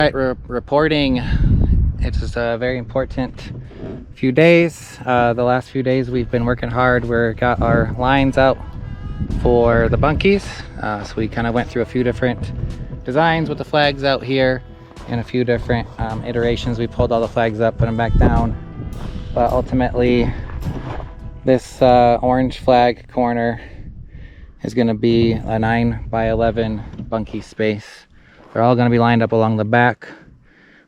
Right, reporting. It is a very important few days. The last few days we've been working hard. We've got our lines out for the bunkies. So we kind of went through a few different designs with the flags out here and a few different iterations. We pulled all the flags up, put them back down. But ultimately, this orange flag corner is going to be a 9x11 bunkie space. They're all going to be lined up along the back.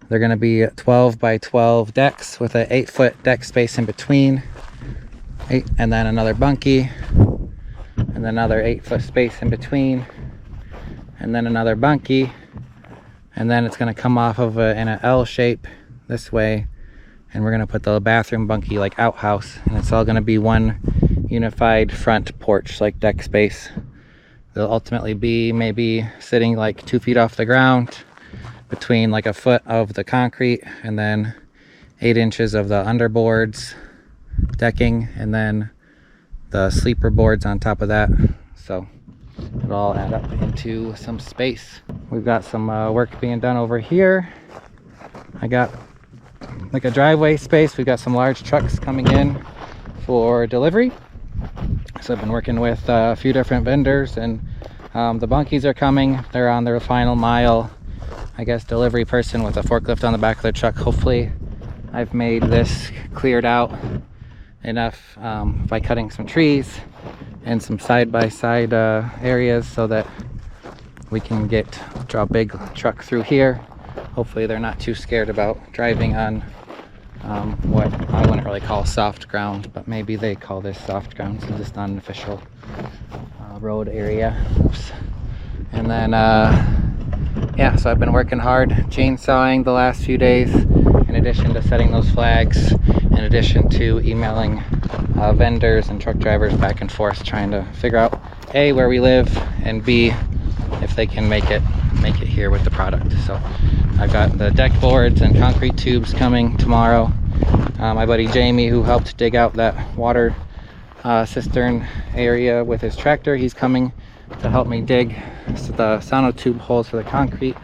They're going to be 12x12 decks with an 8-foot deck space in between. And then another bunkie. And then another 8-foot space in between. And then another bunkie. And then it's going to come off of in an L shape this way. And we're going to put the bathroom bunkie like outhouse. And it's all going to be one unified front porch like deck space. They'll ultimately be maybe sitting like 2 feet off the ground between like a foot of the concrete and then 8 inches of the underboards decking and then the sleeper boards on top of that. So it'll all add up into some space. We've got some work being done over here. I got like a driveway space. We've got some large trucks coming in for delivery. So I've been working with a few different vendors, and the bunkies are coming. They're on their final mile, I guess, delivery person with a forklift on the back of the truck. Hopefully I've made this cleared out enough by cutting some trees and some side-by-side areas so that we can draw a big truck through here. Hopefully they're not too scared about driving on what I wouldn't really call soft ground, but maybe they call this soft ground since it's not an official road area. Oops. And then yeah, so I've been working hard chainsawing the last few days, in addition to setting those flags, in addition to emailing vendors and truck drivers back and forth, trying to figure out A, where we live, and B, if they can make it here with the product. So I've got the deck boards and concrete tubes coming tomorrow. My buddy Jamie, who helped dig out that water cistern area with his tractor, he's coming to help me dig the sonotube holes for the concrete.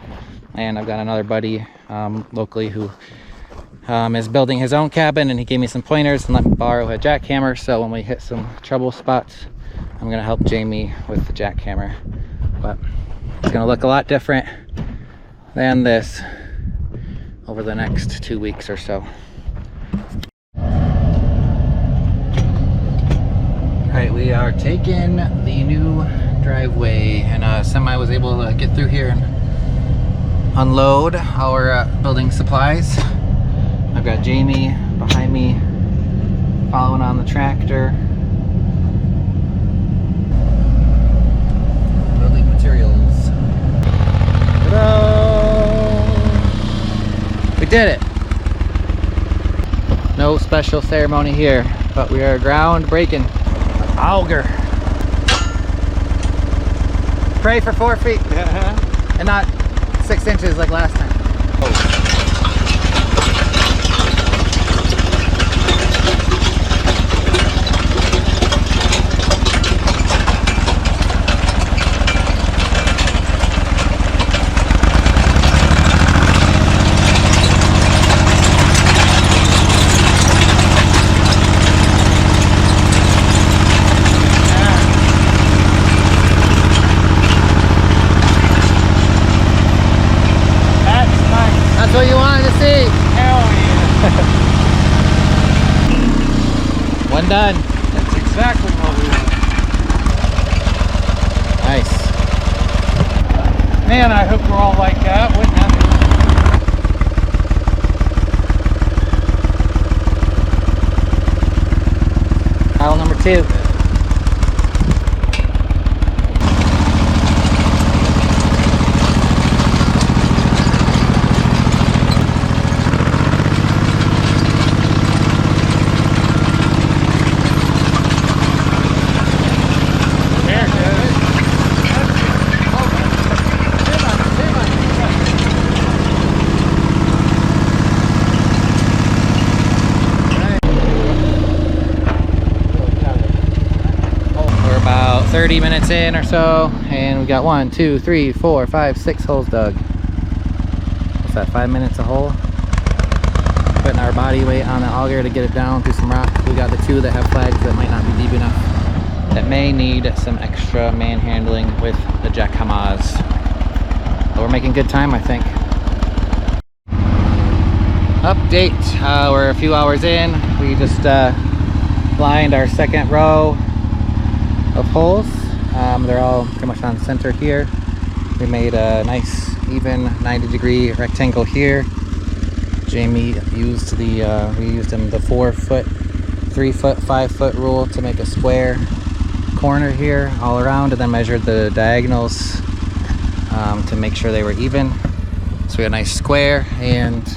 And I've got another buddy locally who is building his own cabin, and he gave me some pointers and let me borrow a jackhammer. So when we hit some trouble spots, I'm gonna help Jamie with the jackhammer. But it's gonna look a lot different than this over the next 2 weeks or so. Alright, we are taking the new driveway, and semi was able to get through here and unload our building supplies. I've got Jamie behind me following on the tractor. Building materials. Ta-da! We did it! No special ceremony here, but we are groundbreaking. Auger. Pray for 4 feet. And not 6 inches like last time. Oh. That's what you wanted to see. Hell yeah. One done. That's exactly what we want. Nice. Man, I hope we're all like that, wouldn't it? Pile number 2. About 30 minutes in or so, and we got 1, 2, 3, 4, 5, 6 holes dug. what's that, 5 minutes a hole. Putting our body weight on the auger to get it down through some rock. We got the two that have flags that might not be deep enough, that may need some extra manhandling with the jackhammers. But we're making good time, I think. Update, we're a few hours in. We just lined our second row of holes. They're all pretty much on center here. We made a nice even 90-degree rectangle here. Jamie used we used the 4-foot, 3-foot, 5-foot rule to make a square corner here all around, and then measured the diagonals to make sure they were even. So we got a nice square, and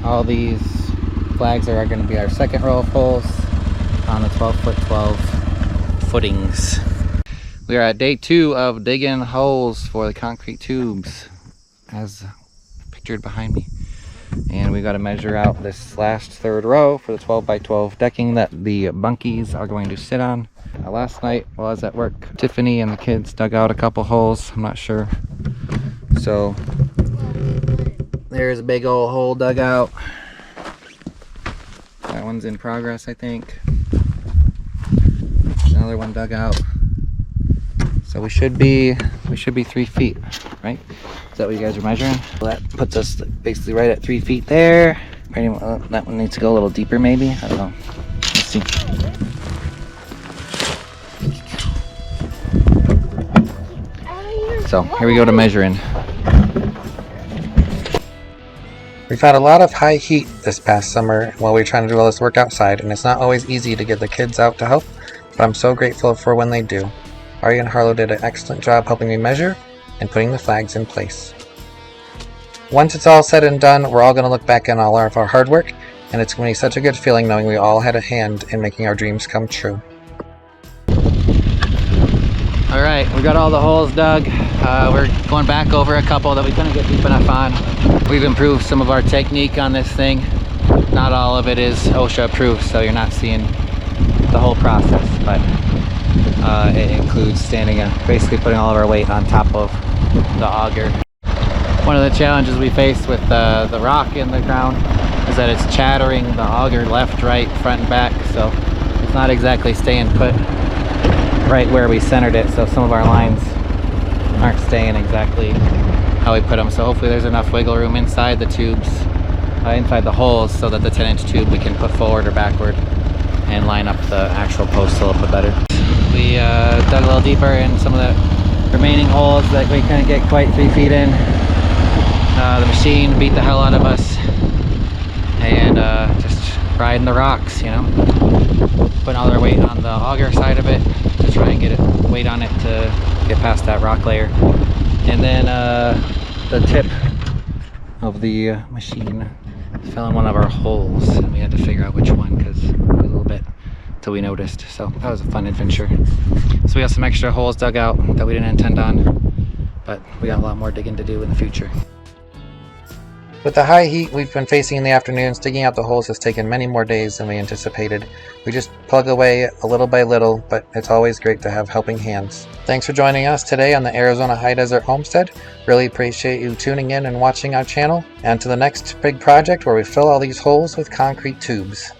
all these flags are going to be our second row of holes on the 12-foot 12 footings. We are at day 2 of digging holes for the concrete tubes, as pictured behind me. And we got to measure out this last third row for the 12 by 12 decking that the bunkies are going to sit on. Last night while I was at work, Tiffany and the kids dug out a couple holes. I'm not sure. So there's a big old hole dug out. That one's in progress, I think. Another one dug out. So we should be 3 feet, right? Is that what you guys are measuring? Well, that puts us basically right at 3 feet there. That one needs to go a little deeper, maybe. I don't know. Let's see. So here we go to measuring. We've had a lot of high heat this past summer while we were trying to do all this work outside, and it's not always easy to get the kids out to help, but I'm so grateful for when they do. Ari and Harlow did an excellent job helping me measure and putting the flags in place. Once it's all said and done, we're all going to look back on all of our hard work, and it's going to be such a good feeling knowing we all had a hand in making our dreams come true. Alright, we got all the holes dug. We're going back over a couple that we couldn't get deep enough on. We've improved some of our technique on this thing. Not all of it is OSHA approved, so you're not seeing the whole process, but it includes standing and basically putting all of our weight on top of the auger. One of the challenges we face with the rock in the ground is that it's chattering the auger left, right, front, and back, so it's not exactly staying put right where we centered it, so some of our lines aren't staying exactly how we put them. So hopefully there's enough wiggle room inside the tubes, inside the holes, so that the 10-inch tube we can put forward or backward and line up the actual posts a little bit better. We dug a little deeper in some of the remaining holes that we couldn't get quite 3 feet in. The machine beat the hell out of us, and just riding the rocks, you know, putting all their weight on the auger side of it to try and get weight on it to get past that rock layer. And then the tip of the machine fell in one of our holes, and we had to figure out which one because it was a little bit till we noticed. So that was a fun adventure. So we got some extra holes dug out that we didn't intend on, but we got a lot more digging to do in the future. With the high heat we've been facing in the afternoons, digging out the holes has taken many more days than we anticipated. We just plug away a little by little, but it's always great to have helping hands. Thanks for joining us today on the Arizona High Desert Homestead. Really appreciate you tuning in and watching our channel, and to the next big project where we fill all these holes with concrete tubes.